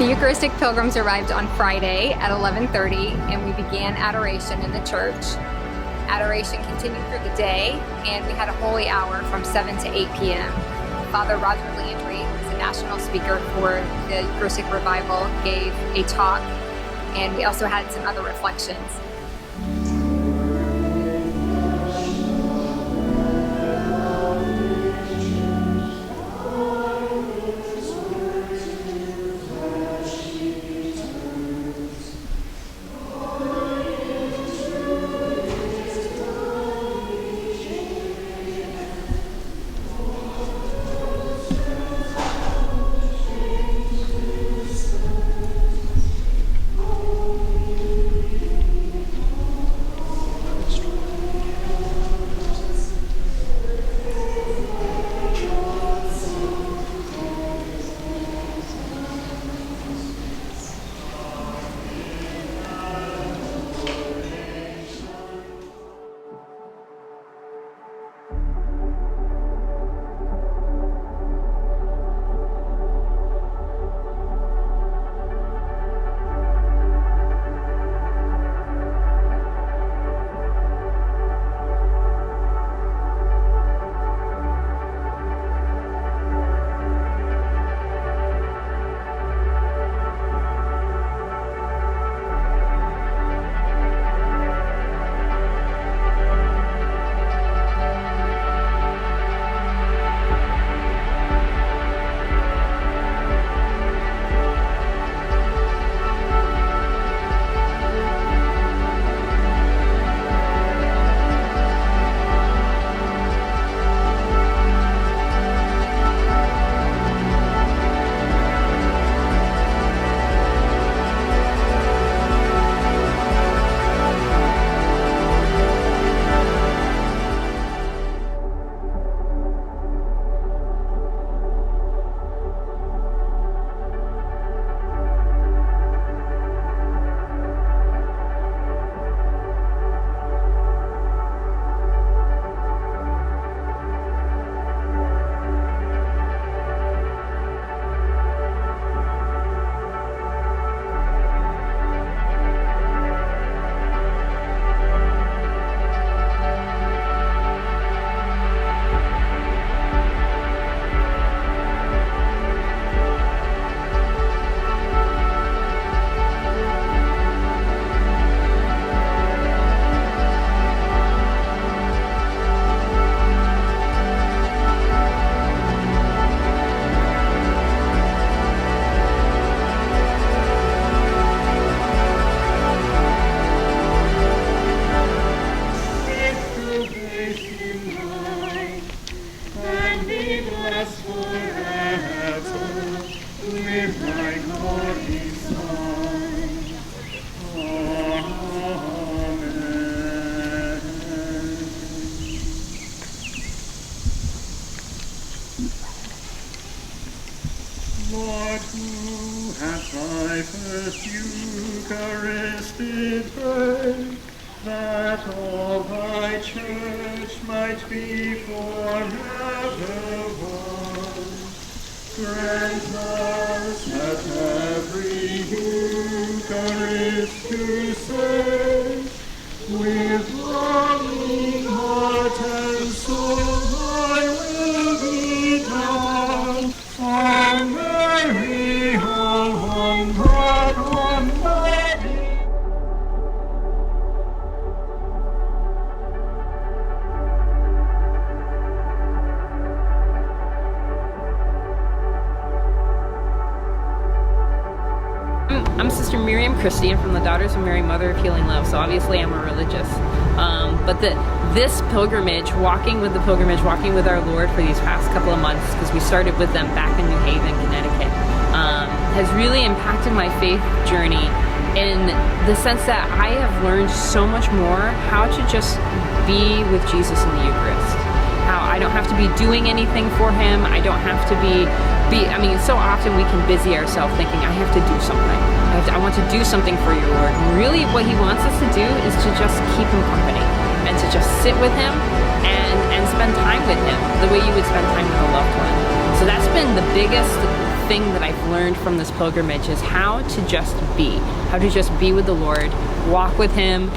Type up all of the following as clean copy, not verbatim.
The Eucharistic Pilgrims arrived on Friday at 11:30, and we began adoration in the church. Adoration continued through the day, and we had a holy hour from 7 to 8 p.m. Father Roger Landry, who is a national speaker for the Eucharistic Revival, gave a talk, and we also had some other reflections. Lord, who hast thy first Eucharistic birth, that all thy church might be forever one, grant us at every Eucharist to say, with longing heart and soul, thy will be done. Mary, all one bread, one body. I'm Sister Miriam Christie. I'm from the Daughters of Mary, Mother of Healing Love, so obviously I'm a religious. But this pilgrimage, walking with our Lord for these past couple of months, because we started with them back in New Haven, Connecticut, has really impacted my faith journey in the sense that I have learned so much more how to just be with Jesus in the Eucharist. How I don't have to be doing anything for him. I don't have to be so often we can busy ourselves thinking, I have to do something. I want to do something for your Lord. And really what he wants us to do is to just keep him company and to just sit with him and spend time with him the way you would spend time with a loved one. So that's been the biggest thing that I've learned from this pilgrimage is how to just be with the Lord, walk with him,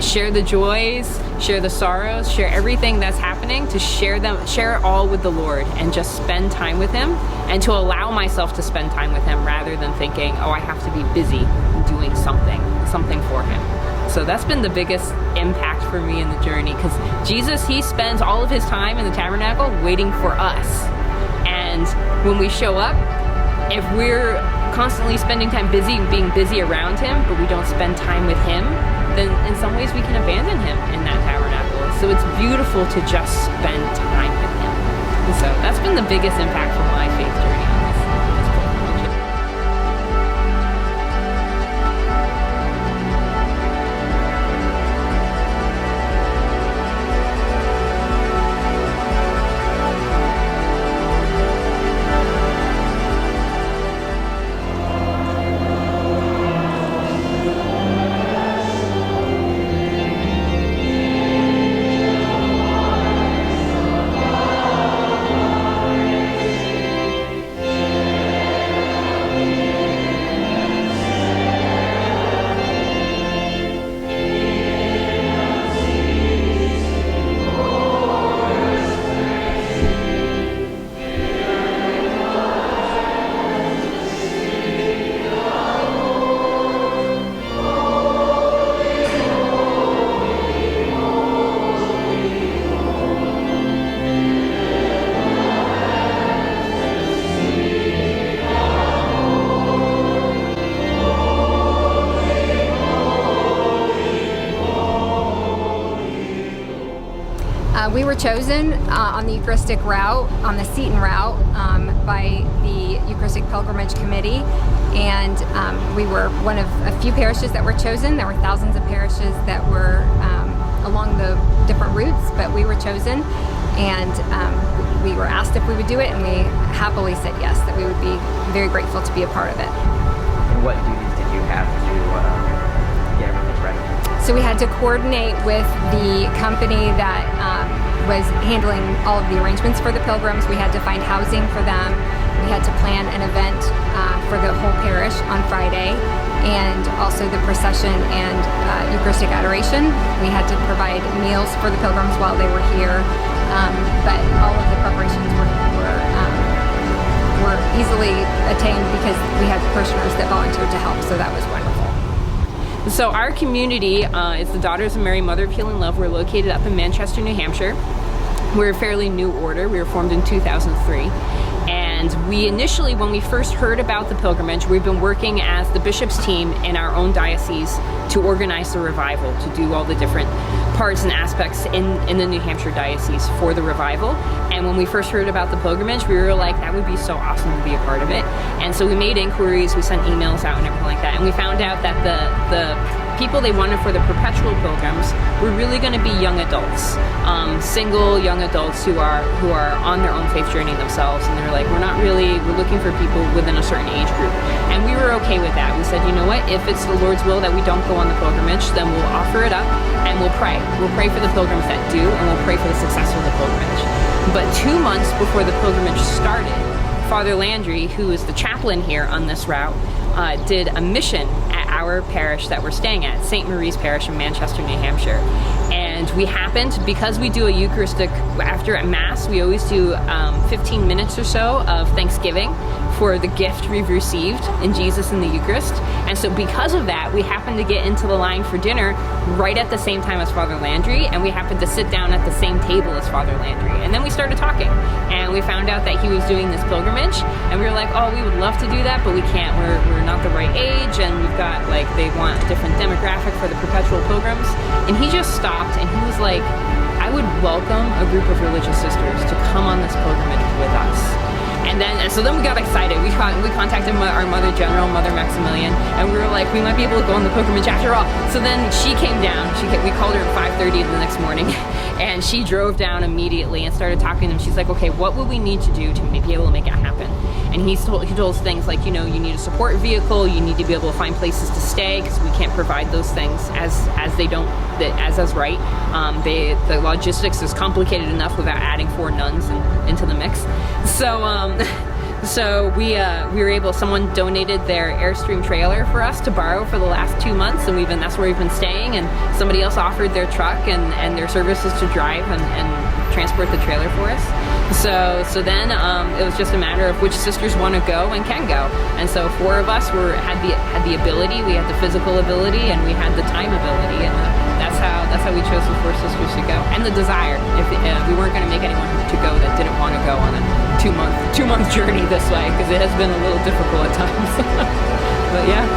share the joys, share the sorrows, share everything that's happening, to share it all with the Lord and just spend time with him, and to allow myself to spend time with him rather than thinking, oh, I have to be busy doing something for him. So that's been the biggest impact for me in the journey, because Jesus, he spends all of his time in the tabernacle waiting for us. And when we show up, if we're constantly spending time being busy around him, but we don't spend time with him, then in some ways we can abandon him in that tabernacle. So it's beautiful to just spend time with him. And so that's been the biggest impact from my faith journey on this pilgrimage. We were chosen on the Eucharistic route, on the Seton Route, by the Eucharistic Pilgrimage Committee, and we were one of a few parishes that were chosen. There were thousands of parishes that were along the different routes, but we were chosen, and we were asked if we would do it, and we happily said yes, that we would be very grateful to be a part of it. And what duties did you have to get everything ready? So we had to coordinate with the company that was handling all of the arrangements for the pilgrims. We had to find housing for them. We had to plan an event for the whole parish on Friday, and also the procession and Eucharistic adoration. We had to provide meals for the pilgrims while they were here, but all of the preparations were easily attained because we had parishioners that volunteered to help, so that was wonderful. So our community is the Daughters of Mary, Mother of Healing Love. We're located up in Manchester, New Hampshire. We're a fairly new order. We were formed in 2003. And we initially, when we first heard about the pilgrimage, we've been working as the bishop's team in our own diocese to organize the revival, to do all the different parts and aspects in the New Hampshire diocese for the revival. And when we first heard about the pilgrimage, we were like, that would be so awesome to be a part of it. And so we made inquiries, we sent emails out and everything like that. And we found out that the people they wanted for the perpetual pilgrims were really going to be young adults, single young adults who are on their own faith journey themselves. And they were like, we're looking for people within a certain age group. And we were okay with that. We said, you know what, if it's the Lord's will that we don't go on the pilgrimage, then we'll offer it up and we'll pray. We'll pray for the pilgrims that do, and we'll pray for the success of the pilgrimage. But 2 months before the pilgrimage started, Father Landry, who is the chaplain here on this route, did a mission at our parish that we're staying at, St. Marie's Parish in Manchester, New Hampshire. And we happened, because we do a Eucharistic, after a Mass, we always do 15 minutes or so of thanksgiving for the gift we've received in Jesus in the Eucharist. And so because of that, we happened to get into the line for dinner right at the same time as Father Landry, and we happened to sit down at the same table as Father Landry. And then we started talking, and we found out that he was doing this pilgrimage, and we were like, oh, we would love to do that, but we can't. We're not the right age, and we've got, like, they want a different demographic for the perpetual pilgrims. And he just stopped, and he was like, I would welcome a group of religious sisters to come on this pilgrimage with us. And so then we got excited. We contacted our Mother General, Mother Maximilian, and we were like, we might be able to go on the pilgrimage after all. So then she came down. We called her at 5:30 the next morning, and she drove down immediately and started talking to them. She's like, okay, what would we need to do to be able to make it happen? And he told us things like, you need a support vehicle, you need to be able to find places to stay, because we can't provide those things as they don't, as right. The logistics is complicated enough without adding 4 nuns into the mix. So So we were able. Someone donated their Airstream trailer for us to borrow for the last 2 months, and that's where we've been staying. And somebody else offered their truck and their services to drive and transport the trailer for us. So then it was just a matter of which sisters want to go and can go. And so 4 of us had the ability, we had the physical ability, and we had the time ability, and that's how we chose the 4 sisters to go, and the desire. If we weren't going to make anyone to go that didn't want to go on a 2 month journey this way, because it has been a little difficult at times. But yeah.